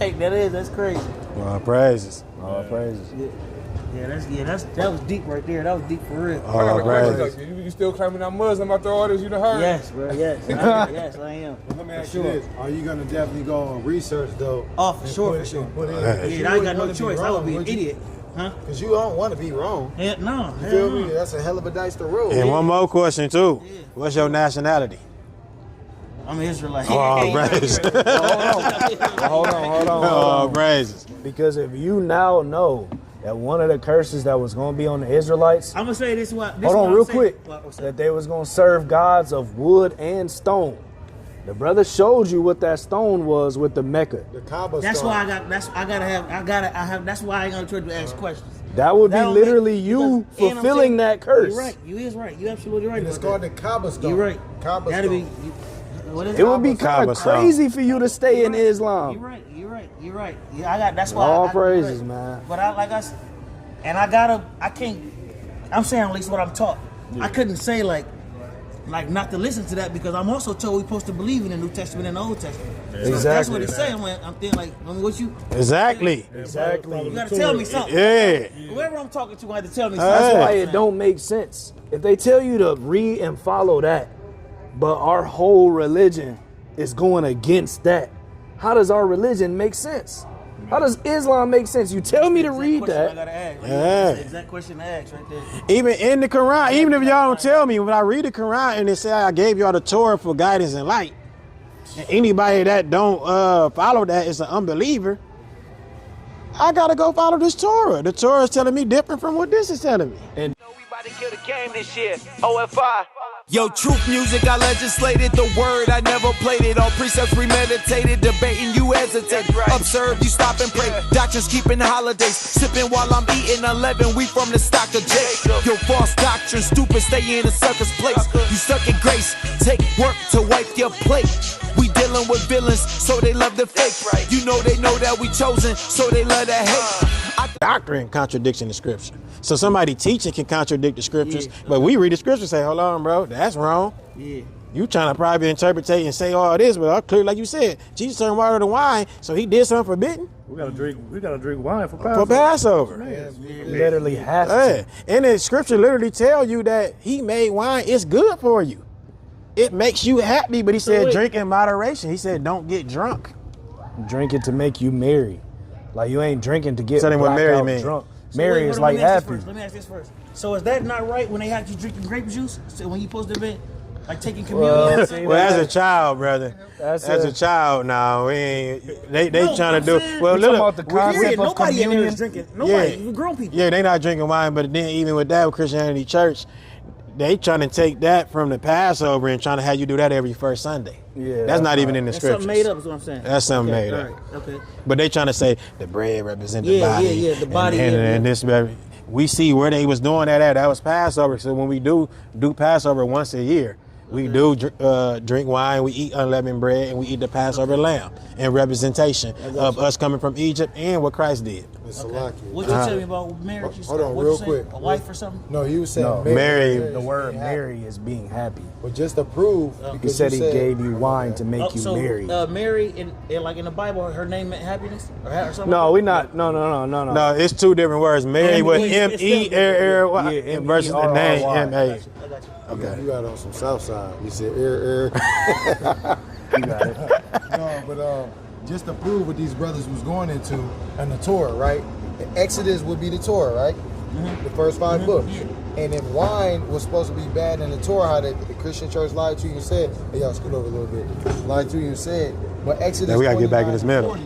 Like, that's crazy. All praises. All praises. That was deep right there. That was deep for real. All praises. You still claiming I'm Muslim after all this? You done heard? Yes, bro. Yes. Yes, I am. Let me ask you this: are you gonna definitely go on research though? Oh, for sure. I ain't got no choice. I would be an idiot. Huh? Because you don't want to be wrong. Yeah, no. You feel me? That's a hell of a dice to roll. And one more question too. Yeah. What's your nationality? I'm an Israelite. Oh, praises. Hold on. Oh, praises. Because if you now know that one of the curses that was going to be on the Israelites, I'm gonna say this one. Hold on, real quick. That they was going to serve gods of wood and stone. The brother showed you what that stone was with the Mecca. The Kaaba That's stone. why that's why I ain't gonna try to ask questions. That would be literally you fulfilling that curse. You're right. You is right. You absolutely right. And it's called the Kaaba stone. You're right. Kaaba That'd stone. be. What is It would be kind of crazy for you to stay in Islam. You're right. Yeah, that's why. All praises, man. But I can't. I'm saying at least what I'm taught. Yeah. I couldn't say like not to listen to that because I'm also told we're supposed to believe in the New Testament and the Old Testament. Yeah. So exactly. That's what it's saying. I'm thinking like, what you? Exactly. Exactly. You gotta tell me something. Yeah. Whoever I'm talking to, I have to tell me something. That's why it don't make sense. If they tell you to read and follow that, but our whole religion is going against that, how does our religion make sense? How does Islam make sense? You tell me to read that. I gotta ask. Yeah. Exact question to ask right there. Even in the Quran, even if y'all don't tell me, when I read the Quran and they say I gave y'all the Torah for guidance and light, and anybody that don't follow that is an unbeliever, I gotta go follow this Torah. The Torah is telling me different from what this is telling me. And we about to kill the game this year. O.F.I. Yo, truth music, I legislated the word, I never played it. All precepts premeditated, debating you hesitate. Right. Observe, you stop and pray. Doctors keeping holidays, sipping while I'm eating 11. We from the stock of J. Yo, false doctrine, stupid, stay in a sucker's place. You stuck in grace, take work to wipe your plate. We dealing with villains, so they love the fake. Right. You know they know that we chosen, so they love the hate. Doctrine contradiction the scripture. So somebody teaching can contradict the scriptures, but we read the scripture and say, hold on, bro, that's wrong. Yeah. You trying to probably interpret and say all this, but clearly, like you said, Jesus turned water to wine, so he did something forbidden. We gotta drink wine for Passover. For Passover. You literally have to. And the scripture literally tell you that he made wine, it's good for you. It makes you happy, but he said drink in moderation. He said don't get drunk. Drink it to make you merry. Like you ain't drinking to get Tell him what merry means. drunk. So merry is like happy. Let me ask this first. So is that not right when they have you drinking grape juice? So when you supposed to be like taking communion? Well, as a child, brother. As a child, now they trying to do. Well, talking about the concept of nobody in there is communion. drinking. Nobody, grown people. Yeah, they not drinking wine, but then even with that, with Christianity Church, they trying to take that from the Passover and trying to have you do that every first Sunday. Yeah, that's not even in the That's scriptures. something made up is what I'm saying. That's something made up. Right. Okay. But they trying to say the bread represents the body. Yeah, the body. And this, we see where they was doing that at. That was Passover. So when we do Passover once a year, we do drink wine, we eat unleavened bread, and we eat the Passover lamb in representation of us coming from Egypt and what Christ did. What you tell me about marriage? Hold on, real quick. A wife or something? No, he was saying Mary. The word marry is being happy. But just to prove, He said he gave you wine to make you merry. Mary, in the Bible, her name meant happiness or something? No, we not. No. No, it's two different words. Mary with M-E-R-R-Y versus the name M-A. Okay. You got on some South Side. You said You got it. No, but just to prove what these brothers was going into and the Torah, right? The Exodus would be the Torah, right? Mm-hmm. The first 5 books. Yeah. And if wine was supposed to be bad in the Torah, how the Christian church lied to you and said, hey, y'all scoot over a little bit. Lied to you and said, but Exodus we gotta get back in this middle.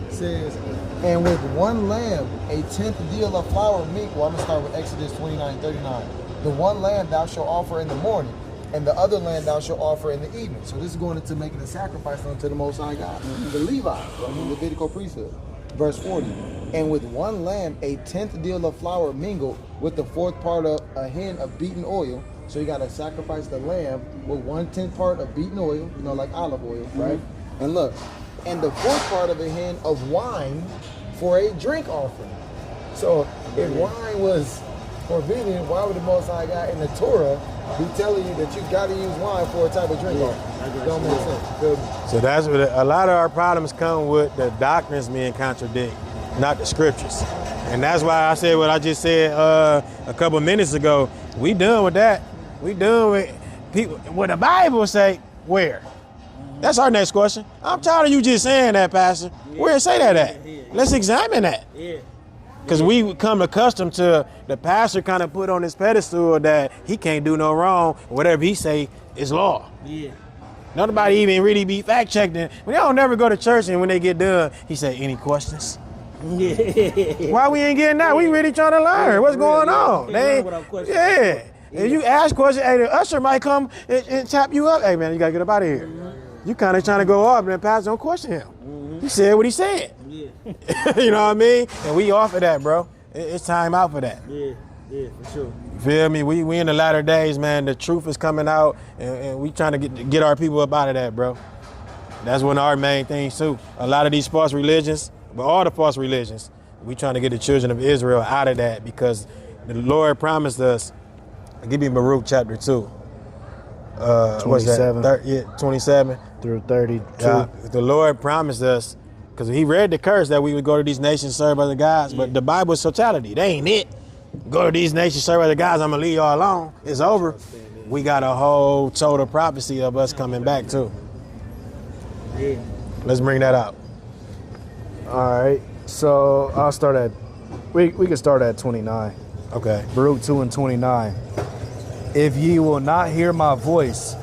Says, and with one lamb, a 10th deal of flour meat. Well, I'm gonna start with Exodus 29:39. The one lamb thou shalt offer in the morning, and the other lamb thou shalt offer in the evening. So this is going into making a sacrifice unto the Most High God. The Levi, the Levitical priesthood. Verse 40. And with one lamb, a 10th deal of flour mingled with the 4th part of a hin of beaten oil. So you got to sacrifice the lamb with 1/10 part of beaten oil, like olive oil, right? And look, and the 4th part of a hin of wine for a drink offering. So if wine was forbidden, why would the Most High God in the Torah He telling you that you got to use wine for a type of drink. It don't make sense. Feel me? So that's what a lot of our problems come with, the doctrines being contradict, not the scriptures. And that's why I said what I just said a couple minutes ago. We done with that. We done with people. What the Bible say, where? That's our next question. I'm tired of you just saying that, Pastor. Where it say that at? Let's examine that. Because we become accustomed to the pastor kind of put on his pedestal that he can't do no wrong. Whatever he say is law. Nobody even really be fact checked. When they don't never go to church, and when they get done, he say, any questions? Why we ain't getting that? We really trying to learn what's going on. And you ask questions, hey, the usher might come and tap you up. Hey man, you gotta get up out of here. You kind of trying to go up, and the pastor don't question him. He said what he said. You know what I mean? And we offer that, bro. It's time out for that. Yeah, for sure. You feel me? We in the latter days, man. The truth is coming out, and we trying to get our people up out of that, bro. That's one of our main things too. A lot of these false religions, but all the false religions, we trying to get the children of Israel out of that because the Lord promised us. I'll give you Baruch chapter 2. 27. 27 through 32. The Lord promised us, because he read the curse that we would go to these nations, serve other gods, but the Bible is totality. They ain't it. Go to these nations, serve other gods, I'm going to leave y'all alone. It's over. We got a whole total prophecy of us coming back too. Let's bring that out. All right. So I'll start at, we can start at 29. Okay. Baruch 2 and 29. If ye will not hear my voice,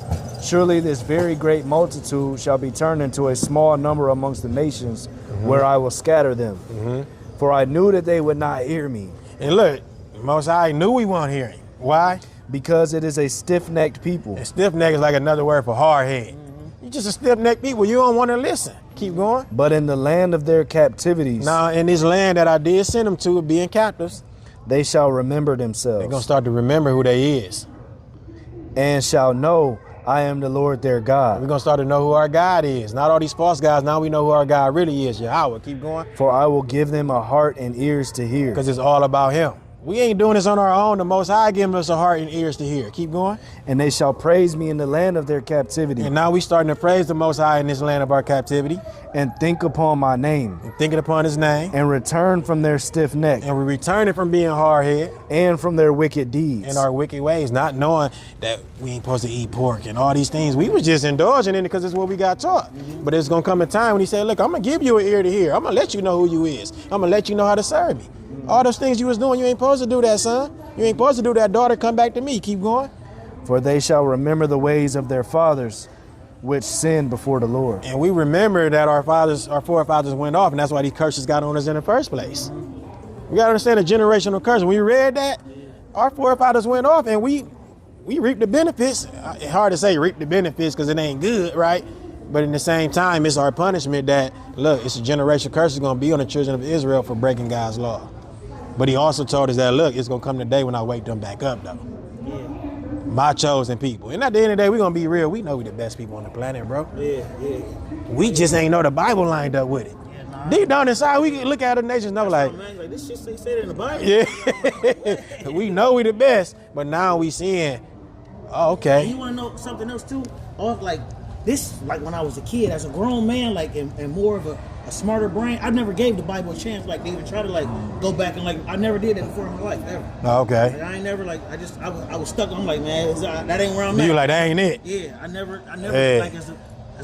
surely this very great multitude shall be turned into a small number amongst the nations, where I will scatter them. For I knew that they would not hear me. And look, Most High knew we weren't hearing. Why? Because it is a stiff-necked people. And stiff-necked is like another word for hard-head. You just a stiff-necked people. You don't want to listen. Keep going. But in the land of their captivities. Now, in this land that I did send them to, being captives, they shall remember themselves. They're going to start to remember who they is. And shall know I am the Lord their God. We're going to start to know who our God is. Not all these false gods. Now we know who our God really is. Yahweh. Keep going. For I will give them a heart and ears to hear. Because it's all about him. We ain't doing this on our own. The Most High giving us a heart and ears to hear. Keep going. And they shall praise me in the land of their captivity. And now we starting to praise the Most High in this land of our captivity. And think upon my name. And thinking upon his name. And return from their stiff neck. And we're returning from being hard-headed. And from their wicked deeds. And our wicked ways. Not knowing that we ain't supposed to eat pork and all these things. We was just indulging in it because it's what we got taught. But it's going to come a time when he said, look, I'm going to give you an ear to hear. I'm going to let you know who you is. I'm going to let you know how to serve me. All those things you was doing, you ain't supposed to do that, son. You ain't supposed to do that, daughter. Come back to me. Keep going. For they shall remember the ways of their fathers, which sinned before the Lord. And we remember that our forefathers went off, and that's why these curses got on us in the first place. We got to understand the generational curse. When we read that, our forefathers went off, and we reaped the benefits. It's hard to say reap the benefits because it ain't good, right? But in the same time, it's our punishment that, look, it's a generational curse is going to be on the children of Israel for breaking God's law. But he also told us that, look, it's going to come the day when I wake them back up, though. My chosen people. And at the end of the day, we're going to be real. We know we the best people on the planet, bro. We just ain't know the Bible lined up with it. Deep down inside, we can look at the nations and know, like this shit say it in the Bible. Yeah. We know we the best. But now we seeing, oh, okay. And you want to know something else, too? Like, this, like when I was a kid, as a grown man, like, and more of a smarter brain, I never gave the Bible a chance, like, to even try to, like, go back and, like, I never did that before in my life, ever. Oh, okay. Like, I ain't never, like, I was stuck. I'm like, man, that ain't where I'm at. You like, that ain't it. Yeah, I never, like, as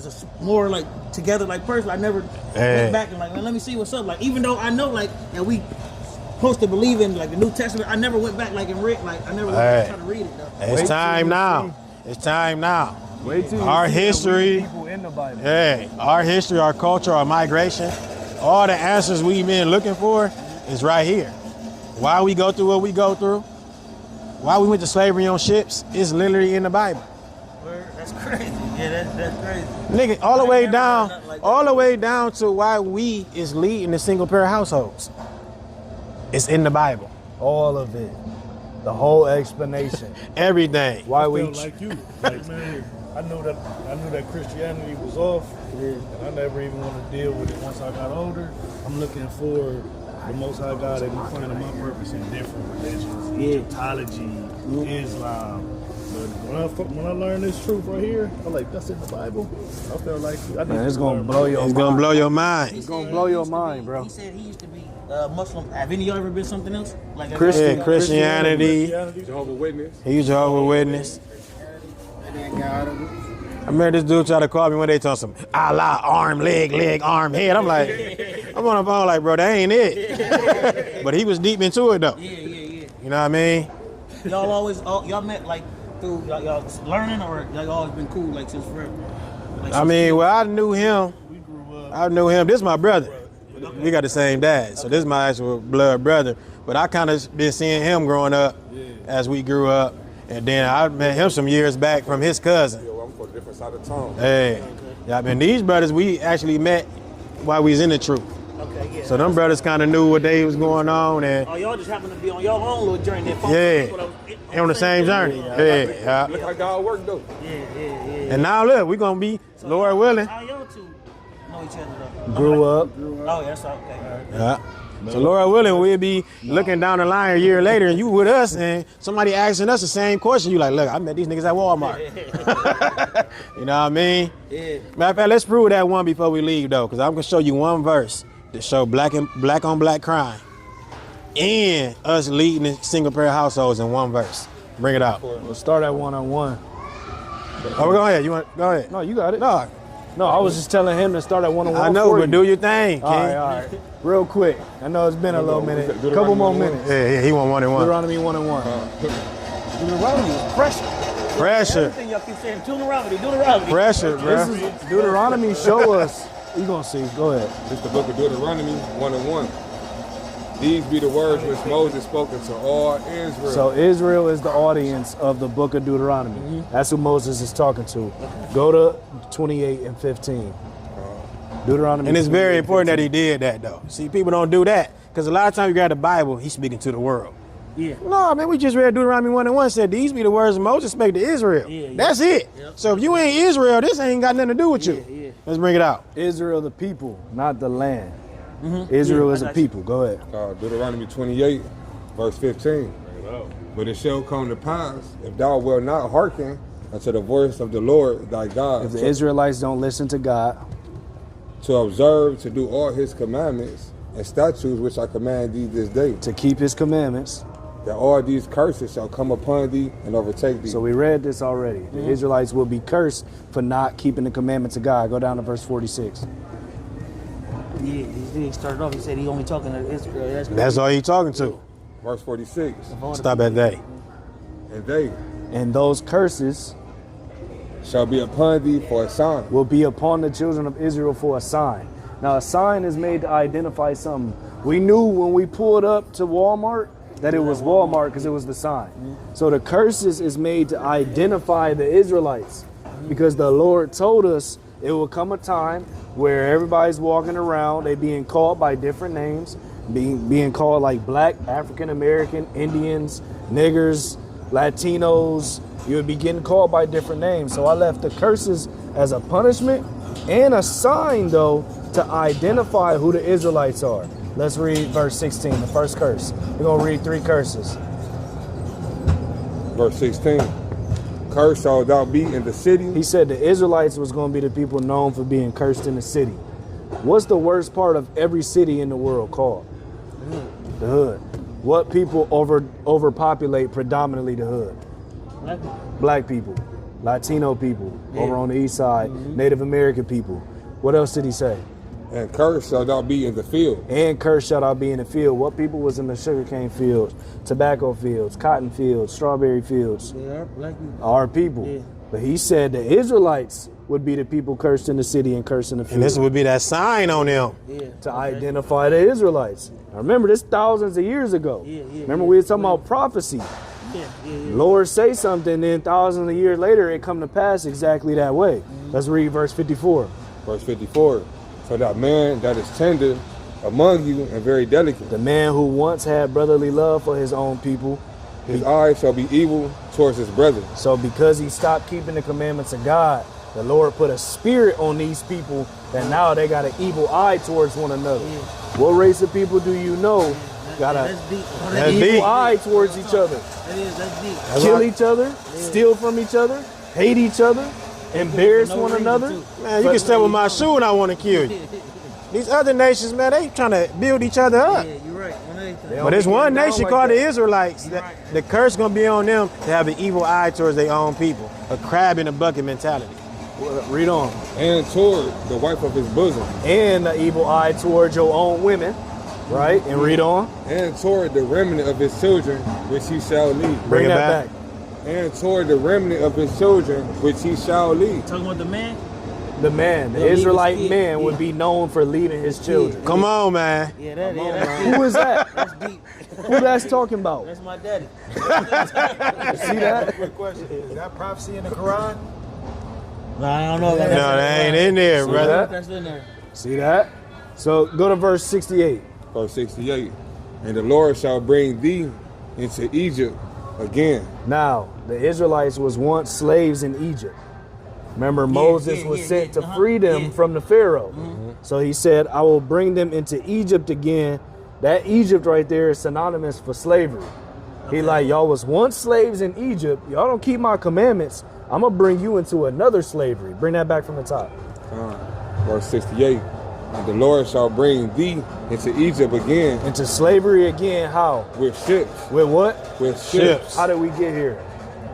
a more, like, together, like, person, I never went back and, like, man, let me see what's up. Like, even though I know, like, that we supposed to believe in, like, the New Testament, I never went back, like, and read, like, I never went back and try to read it, though. It's time now. It's time now. Wait till our history, people in the Bible. Our history, our culture, our migration, all the answers we've been looking for is right here. Why we go through what we go through, why we went to slavery on ships, is literally in the Bible. That's crazy. Yeah, that's crazy. Nigga, all the way down to why we is leading the single parent households. It's in the Bible. All of it. The whole explanation. Everything. Why I we feel like you. Like, man, I knew that Christianity was off, and I never even want to deal with it. Once I got older, I'm looking for the Most High God and finding my purpose in different religions, Egyptology, Islam. But When I learned this truth right here, I'm like, that's in the Bible. I felt like it's gonna blow your mind. It's gonna blow your mind. It's gonna blow your mind, bro. He said he used to be Muslim. Have any of y'all ever been something else? Like Christianity. Jehovah's Witness. He was Jehovah's Witness. I remember this dude tried to call me when they told some Allah, arm, leg, arm, head. I'm like, I'm on the phone like, bro, that ain't it. But he was deep into it though. Yeah. You know what I mean? Y'all met like through y'all learning, or y'all always been cool like since forever? Like, I mean, well, I knew him. This is my brother. We got the same dad, so this is my actual blood brother. But I kind of been seeing him growing up as we grew up. And then I met him some years back from his cousin. I'm from a different side of town. Hey, yeah, I mean, these brothers, we actually met while we was in the truth. Okay, yeah. So them brothers kind of knew what they was going on. And y'all just happened to be on your own little journey. On the same journey. Yeah. Look how God worked though. Yeah. And now look, we gonna be, Lord willing. How y'all two know each other though? Grew up. Oh, that's okay. Yeah. So Lord willing, we'll be looking down the line a year later and you with us and somebody asking us the same question. You like, look, I met these niggas at Walmart. You know what I mean? Yeah. Matter of fact, let's prove that one before we leave though, because I'm gonna show you one verse that show black on black crime and us leading in single parent households in one verse. Bring it out. We'll start at one-on-one. Oh, go ahead. You want? Go ahead. No, you got it. No, I was just telling him to start at one-on-one. I know, but do your thing, King. All right. Real quick. I know it's been a little minute. Couple more minutes. Yeah, he want 1-1. Deuteronomy 1-1. Deuteronomy is pressure. Everything y'all keep saying, Deuteronomy. Pressure, bro. Deuteronomy show us. You gonna see. Go ahead. It's the book of Deuteronomy 1:1. These be the words which Moses spoken to all Israel. So Israel is the audience of the book of Deuteronomy. That's who Moses is talking to. Go to 28 and 15. Deuteronomy. And it's very important that he did that, though. See, people don't do that. Because a lot of times you got the Bible, he's speaking to the world. Yeah. No, man, we just read Deuteronomy 1:1, said these be the words Moses spake to Israel. Yeah. That's it. Yep. So if you ain't Israel, this ain't got nothing to do with you. Yeah. Let's bring it out. Israel the people, not the land. Israel is a people. Go ahead. Deuteronomy 28, verse 15. But it shall come to pass, if thou wilt not hearken unto the voice of the Lord thy God, If the Israelites don't listen to God, to observe, to do all his commandments and statutes which I command thee this day, to keep his commandments, that all these curses shall come upon thee and overtake thee. So we read this already. The Israelites will be cursed for not keeping the commandments of God. Go down to verse 46. Yeah, he started off, he said he only talking to Israel. That's all he talking to. Verse 46. Stop at they. And those curses shall be upon thee for a sign. Will be upon the children of Israel for a sign. Now a sign is made to identify something. We knew when we pulled up to Walmart that it was Walmart because it was the sign. So the curses is made to identify the Israelites because the Lord told us it will come a time where everybody's walking around, they being called by different names, being called like black, African American, Indians, niggers, Latinos. You would be getting called by different names. So I left the curses as a punishment and a sign, though, to identify who the Israelites are. Let's read verse 16, the first curse. We're going to read 3 curses. Verse 16. Cursed shalt thou be in the city. He said the Israelites was going to be the people known for being cursed in the city. What's the worst part of every city in the world called? The hood. What people overpopulate predominantly the hood? Black people, Latino people, over on the east side, Native American people. What else did he say? And cursed shalt thou be in the field. And cursed shalt thou be in the field. What people was in the sugarcane fields, tobacco fields, cotton fields, strawberry fields? They are black people. Our people. Yeah. But he said the Israelites would be the people cursed in the city and cursed in the field. And this would be that sign on them. To identify the Israelites. Now remember, this thousands of years ago. Remember we were talking about prophecy. Lord say something, then thousands of years later it come to pass exactly that way. Let's read verse 54. Verse 54. So that man that is tender among you and very delicate. The man who once had brotherly love for his own people. His eyes shall be evil towards his brethren. So because he stopped keeping the commandments of God, the Lord put a spirit on these people that now they got an evil eye towards one another. What race of people do you know got That's a deep. That's evil deep. eye towards each other. That is, that's deep. Kill each other, steal from each other, hate each other, embarrass No one reason another. to. Man, you can step with my shoe and I want to kill you. These other nations, man, they trying to build each other up. Yeah, you're right. On everything. But there's one down nation like called that. the Israelites. The curse gonna be on them to have an evil eye towards their own people, a crab in a bucket mentality. Read on. And toward the wife of his bosom. And the evil eye towards your own women, right? And read on. And toward the remnant of his children, which he shall lead. Bring it that back. And toward the remnant of his children, which he shall lead. Talking about the man? The man, the Yeah, lead Israelite his kid. man would Yeah. be known for leading his children. Come on, man. Yeah, that's Who is that? That's deep. Who that's talking about? That's my daddy. See that? Quick question: is that prophecy in the Quran? No, I don't know. No, they ain't in there, brother. that? That's in there. See that? So go to verse 68. Verse 68. And the Lord shall bring thee into Egypt again. Now, the Israelites was once slaves in Egypt. Remember, Moses was sent to free them from the Pharaoh. So he said, I will bring them into Egypt again. That Egypt right there is synonymous for slavery. He like, y'all was once slaves in Egypt. Y'all don't keep my commandments. I'm going to bring you into another slavery. Bring that back from the top. Verse 68. And the Lord shall bring thee into Egypt again Into slavery again, how? with ships. With what? With ships. How did we get here?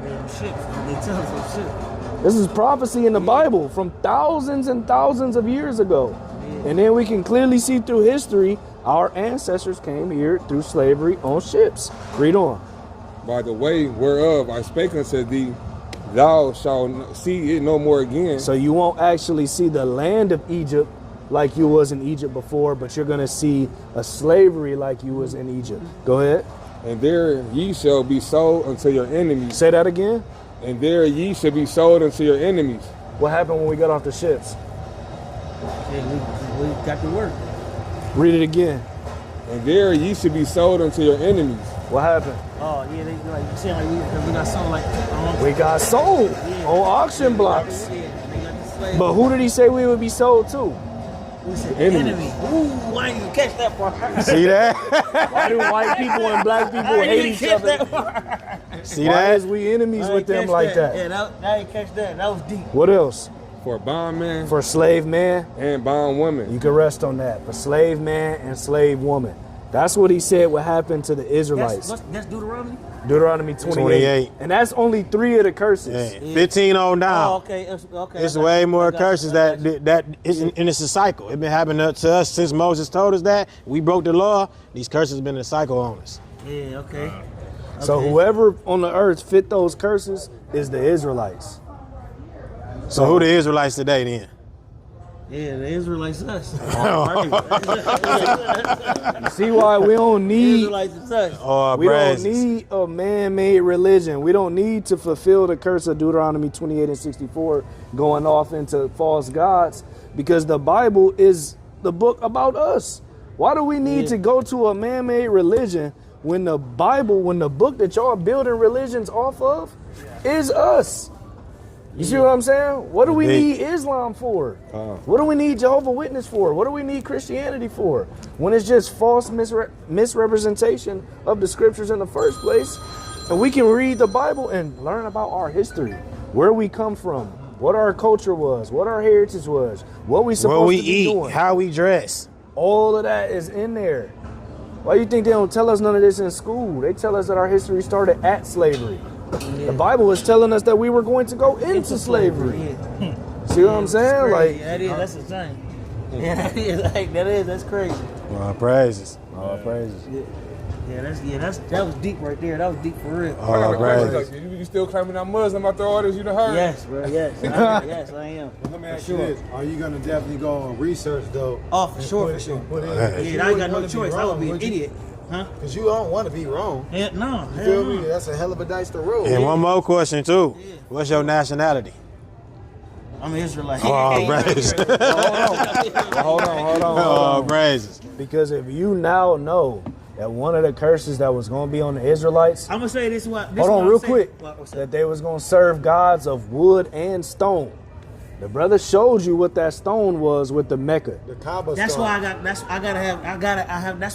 Yeah, shit. They tell us some shit. This is prophecy in the Bible from thousands and thousands of years ago. And then we can clearly see through history, our ancestors came here through slavery on ships. Read on. By the way whereof I spake unto thee, thou shalt see it no more again. So you won't actually see the land of Egypt like you was in Egypt before, but you're going to see a slavery like you was in Egypt. Go ahead. And there ye shall be sold unto your enemies. Say that again. And there ye shall be sold unto your enemies. What happened when we got off the ships? Yeah, we got to work. Read it again. And there ye shall be sold unto your enemies. What happened? Oh, yeah, they like, you saying like we got something like, We got sold on auction blocks. Yeah, they got the slave. But who did he say we would be sold to? We said enemies. enemy. Ooh, I didn't even catch that part. See that? Why do white people and black people I hate didn't each catch other? that part. See Why that? is we enemies I with didn't them catch like that? Yeah, I didn't catch that. That was deep. What else? For bondman For slave man, and bondwoman. you can rest on that. For slave man and slave woman. That's what he said would happen to the Israelites. That's Deuteronomy? Deuteronomy 28. 28. And that's only 3 of the curses. Yeah, 15 on down. Oh, okay. Okay. It's I got way you. more I got you. curses I got you. that is, and it's a cycle. It's been happening to us since Moses told us that. We broke the law. These curses have been in a cycle on us. Yeah, okay. So Okay. whoever on the earth fit those curses is the Israelites. So who the Israelites today then? Yeah, the Israelites us. You see why we don't need Israelites is us. Oh, we don't praises. need a man-made religion. We don't need to fulfill the curse of Deuteronomy 28 and 64 going off into false gods because the Bible is the book about us. Why do we need to go to a man-made religion when the Bible, when the book that y'all building religions off of is us? You see what I'm saying? What do we Indeed. need Islam for? What do we need Jehovah's Witness for? What do we need Christianity for? When it's just false misrepresentation of the scriptures in the first place. And we can read the Bible and learn about our history, where we come from, what our culture was, what our heritage was, what we supposed What we to be eat, doing. how we dress. All of that is in there. Why do you think they don't tell us none of this in school? They tell us that our history started at slavery. The Bible is telling us that we were going to go into slavery. Yeah. See what I'm saying? Crazy. Like, That is, that's insane. Yeah, that is, like, that's crazy. Oh, praises. oh, praises. That was deep right there. That was deep for real. Oh, praises. You still claiming I'm Muslim after all this you done heard? Yes, bro. Yes, yes, I am. Let me ask For you sure. this: are you gonna definitely go and research though? Oh, for sure, for sure. Put in, Yeah, I ain't got no choice. I would be an idiot. Huh? Because you don't want to be wrong. Yeah, no. You hell feel no. me? That's a hell of a dice to roll. And one more question too. What's your nationality? I'm an Israelite. Oh, praises. Hold on. Oh, praises. Because if you now know that one of the curses that was going to be on the Israelites, I'm gonna say this. hold on real quick, that they was going to serve gods of wood and stone. The brother showed you what that stone was with the Mecca. The Kaaba That's stone. why that's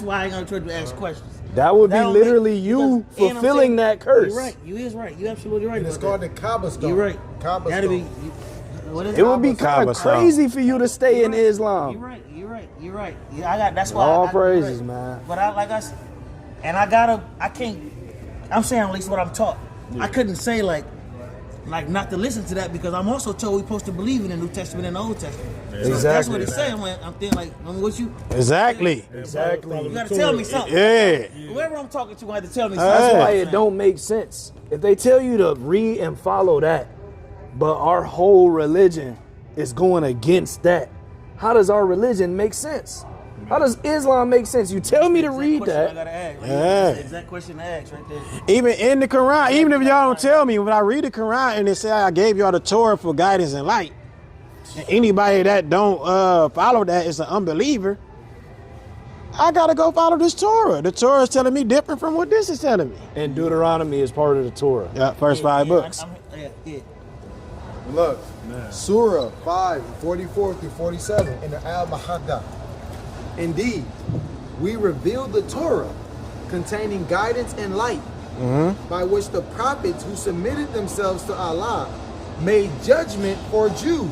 why I ain't gonna try to ask questions. That would be don't literally make- you because- and I'm fulfilling saying- that curse. You're right. You is right. You absolutely right. And it's about called that. the Kaaba stone. You're right. Kaaba That'd stone. be. What is It would be kind Kaaba of stone. crazy for you to stay in You're Islam. right. You're right. You're right. Yeah, I got. That's why. All I praises, right. man. But I can't. I'm saying at least what I'm taught. I couldn't say like not to listen to that because I'm also told we're supposed to believe in the New Testament and the Old Testament. So if that's what it's saying. I'm thinking like, what you Exactly. Exactly. you gotta tell me something. Yeah. Whoever I'm talking to, I have to tell me That's something. why it don't make sense. If they tell you to read and follow that, but our whole religion is going against that, how does our religion make sense? How does Islam make sense? You tell me to read I that. gotta ask. Right? Yeah. That's the exact question to ask right there. Even in the Quran, even if y'all don't tell me, when I read the Quran and it say I gave y'all the Torah for guidance and light, and anybody that don't follow that is an unbeliever, I gotta go follow this Torah. The Torah is telling me different from what this is telling me. And Deuteronomy is part of the Torah. Yeah, first five books. Look, Surah 5, 44 through 47 in the Al-Mahadah. Indeed, we revealed the Torah containing guidance and light by which the prophets who submitted themselves to Allah made judgment for Jews.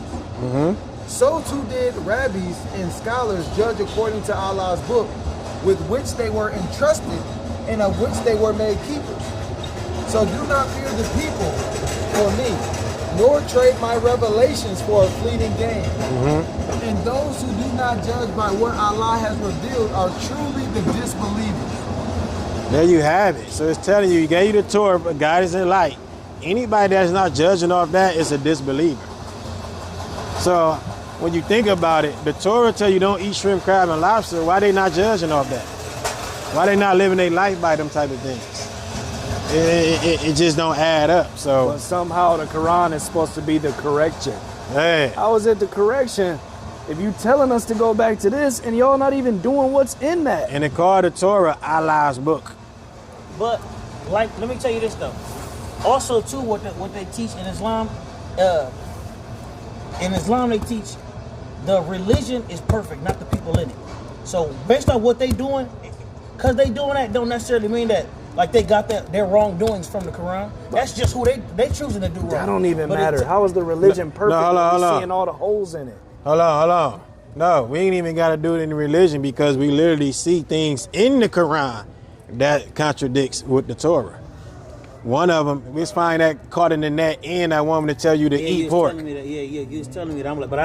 So too did rabbis and scholars judge according to Allah's book with which they were entrusted and of which they were made keepers. So do not fear the people for me, nor trade my revelations for a fleeting gain. And those who do not judge by what Allah has revealed are truly the disbelievers. There you have it. So it's telling you, he gave you the Torah for guidance and light. Anybody that's not judging off that is a disbeliever. So when you think about it, the Torah tell you don't eat shrimp, crab, and lobster. Why they not judging off that? Why they not living their life by them type of things? It just don't add up. So But somehow the Quran is supposed to be the correction. hey, How is it the correction if you telling us to go back to this and y'all not even doing what's in that? and it called the Torah Allah's book. But like, let me tell you this though. Also, too, what they teach in Islam they teach the religion is perfect, not the people in it. So based on what they doing, because they doing that, don't necessarily mean that like they got their wrongdoings from the Quran. That's just who they choosing to do wrong. That don't even But matter. How is the religion perfect hold on, when hold we on. seeing all the holes in it? Hold on. No, we ain't even got to do it in religion because we literally see things in the Quran that contradicts with the Torah. One of them, we find that caught in the net and that woman to tell you to you eat was pork. telling me that, you was telling me that. I'm like, but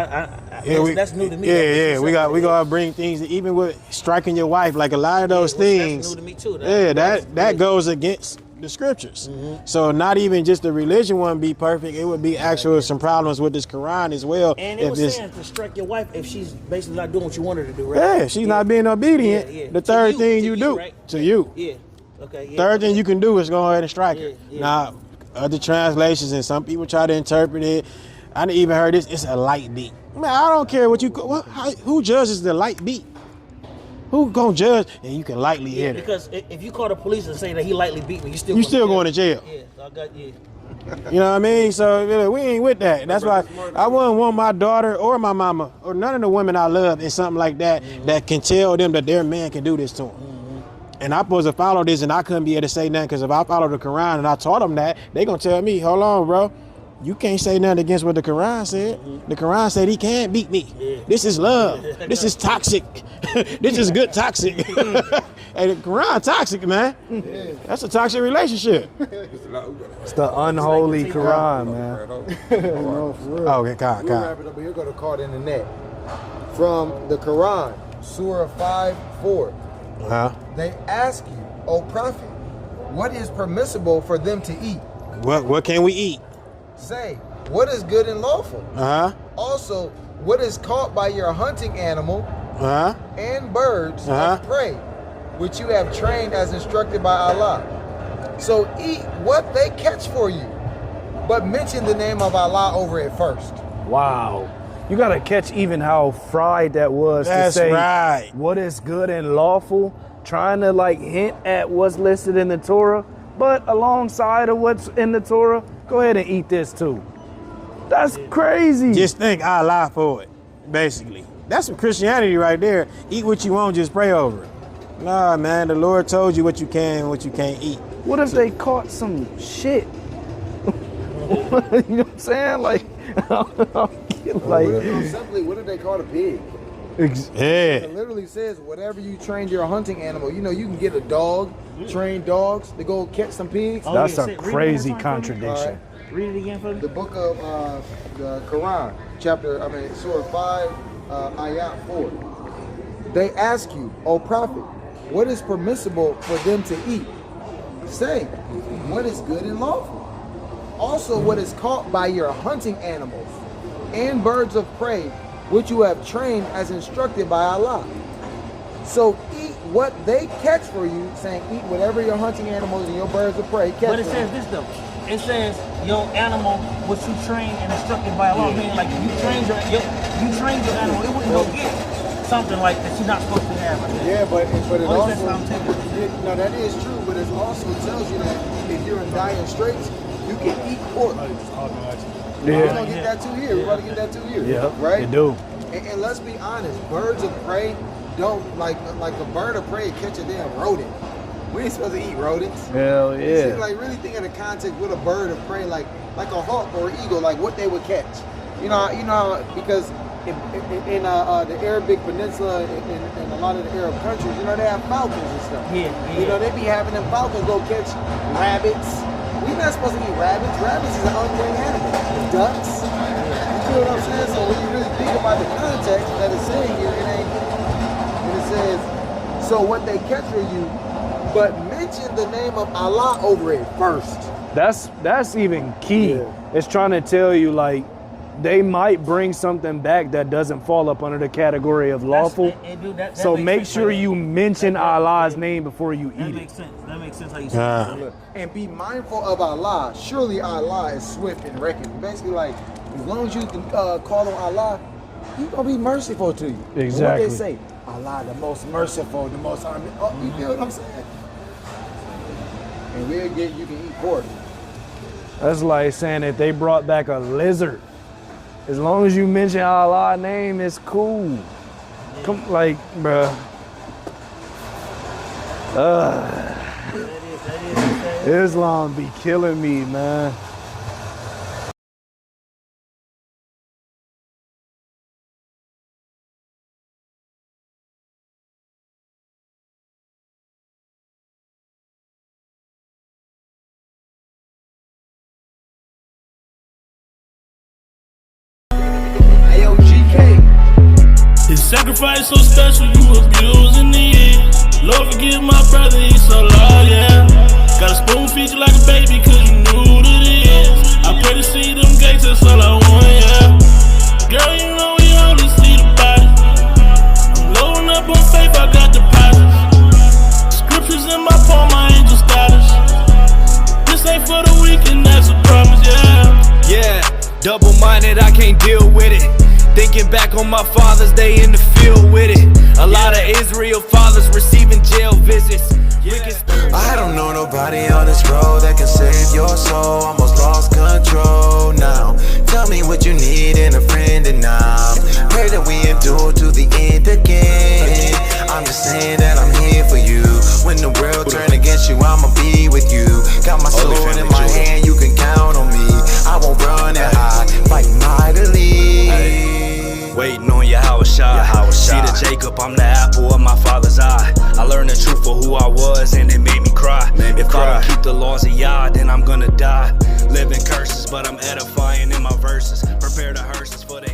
that's new to me. Yeah, we gotta bring things, even with striking your wife, like a lot of those things. That's new to me too. That goes against the scriptures. So not even just the religion wouldn't be perfect. It would be actual some problems with this Quran as well. And it was saying to strike your wife if she's basically not doing what you want her to do, right? Yeah, she's not being obedient. Yeah. The To third you, thing to you you, do right? to you. Yeah. Okay. Yeah. Third thing you can do is go ahead and strike her. Yeah. Now, other translations and some people try to interpret it. I didn't even heard this. It's a light beat. Man, I don't care what you. Who judges the light beat? Who gonna judge? And you can lightly hit her. Because if you call the police and say that he lightly beat me, You still going to jail. Yeah. So I got You know what I mean? So we ain't with that. That's why I wouldn't want my daughter or my mama or none of the women I love in something like that that can tell them that their man can do this to them. And I'm supposed to follow this, and I couldn't be able to say nothing because if I follow the Quran and I taught them that, they gonna tell me, hold on, bro. You can't say nothing against what the Quran said. The Quran said he can't beat me. This is love. This is toxic. This is good toxic. Hey, the Quran toxic, man. That's a toxic relationship. It's the unholy Quran, man. Okay, God. We'll wrap it up, but you're going to call it in the net. From the Quran, Surah 5:4. They ask you, O Prophet, what is permissible for them to eat? What can we eat? Say, what is good and lawful? Also, what is caught by your hunting animal and birds of prey, which you have trained as instructed by Allah. So eat what they catch for you, but mention the name of Allah over it first. Wow. You gotta catch even how fried that was. That's to say right. What is good and lawful, trying to like hint at what's listed in the Torah, but alongside of what's in the Torah, go ahead and eat this too. That's crazy. Just thank Allah for it, basically. That's some Christianity right there. Eat what you want, just pray over it. Nah, man, the Lord told you what you can and what you can't eat. What if they caught some shit? You know what I'm saying? Like, what if they caught a pig? Yeah. It literally says whatever you train your hunting animal. You know, you can get a dog, train dogs to go catch some pigs. That's a crazy contradiction. Read it again for me. The book of the Koran, Surah 5, Ayat 4. They ask you, O Prophet, what is permissible for them to eat? Say, what is good and lawful? Also, what is caught by your hunting animals and birds of prey, which you have trained as instructed by Allah. So eat what they catch for you, saying eat whatever your hunting animals and your birds of prey catch. But it says this though. It says your animal which you train and instructed by Allah. Meaning like you trained your animal, it wouldn't go get something like that you're not supposed to have. Yeah, but it also no, that is true, but it also tells you that if you're in dire straits, you can eat pork. We're gonna get that too here. We're gonna get that too here. Yeah, right. You do. And let's be honest, birds of prey don't like a bird of prey catch a damn rodent. We ain't supposed to eat rodents. Hell yeah. See, like really think of the context with a bird of prey, like a hawk or an eagle, like what they would catch. You know, because in the Arabic Peninsula and a lot of the Arab countries, you know, they have falcons and stuff. Yeah. You know, they be having them falcons go catch rabbits. We're not supposed to eat rabbits. Rabbits is an untrained animal. Ducks. You feel what I'm saying? So when you really think about the context that it's saying here, it ain't. And it says, so what they catch for you, but mention the name of Allah over it first. That's even key. Yeah. It's trying to tell you like they might bring something back that doesn't fall up under the category of lawful. So make sure you mention Allah's name before you eat it. That makes sense how you say it. And be mindful of Allah. Surely Allah is swift in reckoning. Basically, like, as long as you can call on Allah, He's gonna be merciful to you. Exactly. What they say, Allah, the most merciful, the most. You feel what I'm saying? And you can eat pork. That's like saying if they brought back a lizard, as long as you mention Allah's name, it's cool. Come, like, bruh. Islam be killing me, man. His sacrifice so special, you abusing the years. Lord forgive my brother, he's so loyal, yeah. Gotta spoon feed you like a baby, cause you knew what it is. I pray to see them gates, that's all I want, yeah. Girl, you know we only see the body. I'm loading up on faith, I got deposits. Scriptures in my palm, my angel status. This ain't for the weekend, that's a promise, yeah. Yeah, double-minded, I can't deal with it. Thinking back on my fathers, they in the field with it. A lot of Israel fathers receiving jail visits. I don't know nobody on this road that can save your soul. Almost lost control now. Tell me what you need in a friend and now. Pray that we endure to the end again. I'm just saying that I'm here for you. When the world turn against you, I'ma be with you. Got my sword in my hand, you can count on me. I won't run and hide, fight mightily. Waiting on Yahweh. See the Jacob, I'm the apple of my father's eye. I learned the truth for who I was and it made me cry. If I don't keep the laws of Yah, then I'm gonna die. Living curses, but I'm edifying in my verses. Prepare the hearses for the